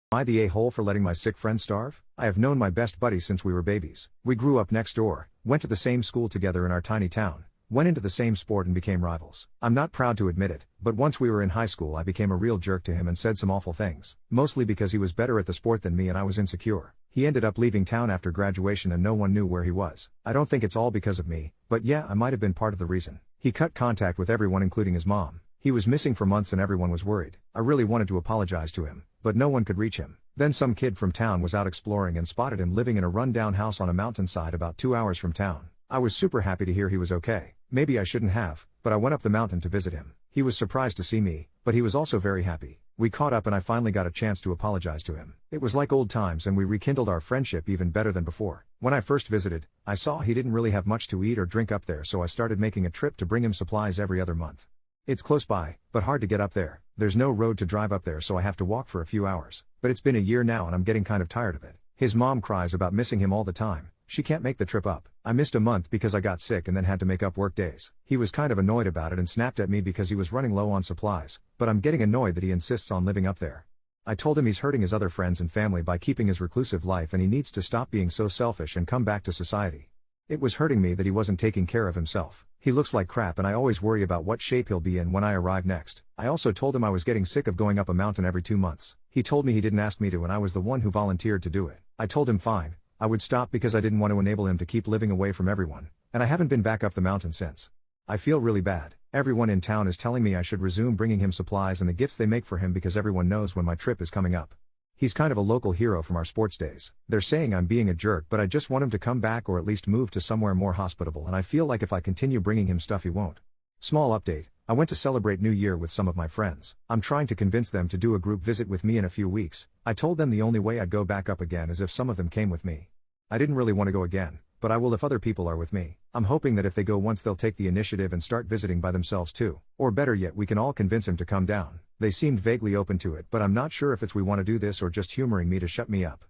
Am I the a-hole for letting my sick friend starve? I have known my best buddy since we were babies. We grew up next door, went to the same school together in our tiny town, went into the same sport and became rivals. I'm not proud to admit it, but once we were in high school I became a real jerk to him and said some awful things. Mostly because he was better at the sport than me and I was insecure. He ended up leaving town after graduation and no one knew where he was. I don't think it's all because of me, but yeah, I might have been part of the reason. He cut contact with everyone including his mom. He was missing for months and everyone was worried. I really wanted to apologize to him, but no one could reach him. Then some kid from town was out exploring and spotted him living in a run-down house on a mountainside about 2 hours from town. I was super happy to hear he was okay. Maybe I shouldn't have, but I went up the mountain to visit him. He was surprised to see me, but he was also very happy. We caught up and I finally got a chance to apologize to him. It was like old times and we rekindled our friendship even better than before. When I first visited, I saw he didn't really have much to eat or drink up there, so I started making a trip to bring him supplies every other month. It's close by, but hard to get up there. There's no road to drive up there, so I have to walk for a few hours. But it's been a year now and I'm getting kind of tired of it. His mom cries about missing him all the time. She can't make the trip up. I missed a month because I got sick and then had to make up work days. He was kind of annoyed about it and snapped at me because he was running low on supplies, but I'm getting annoyed that he insists on living up there. I told him he's hurting his other friends and family by keeping his reclusive life and he needs to stop being so selfish and come back to society. It was hurting me that he wasn't taking care of himself. He looks like crap and I always worry about what shape he'll be in when I arrive next. I also told him I was getting sick of going up a mountain every 2 months. He told me he didn't ask me to and I was the one who volunteered to do it. I told him fine, I would stop because I didn't want to enable him to keep living away from everyone, and I haven't been back up the mountain since. I feel really bad. Everyone in town is telling me I should resume bringing him supplies and the gifts they make for him because everyone knows when my trip is coming up. He's kind of a local hero from our sports days. They're saying I'm being a jerk, but I just want him to come back or at least move to somewhere more hospitable, and I feel like if I continue bringing him stuff he won't. Small update, I went to celebrate New Year with some of my friends. I'm trying to convince them to do a group visit with me in a few weeks. I told them the only way I'd go back up again is if some of them came with me. I didn't really want to go again, but I will if other people are with me. I'm hoping that if they go once they'll take the initiative and start visiting by themselves too. Or better yet, we can all convince him to come down. They seemed vaguely open to it, but I'm not sure if it's we want to do this or just humoring me to shut me up.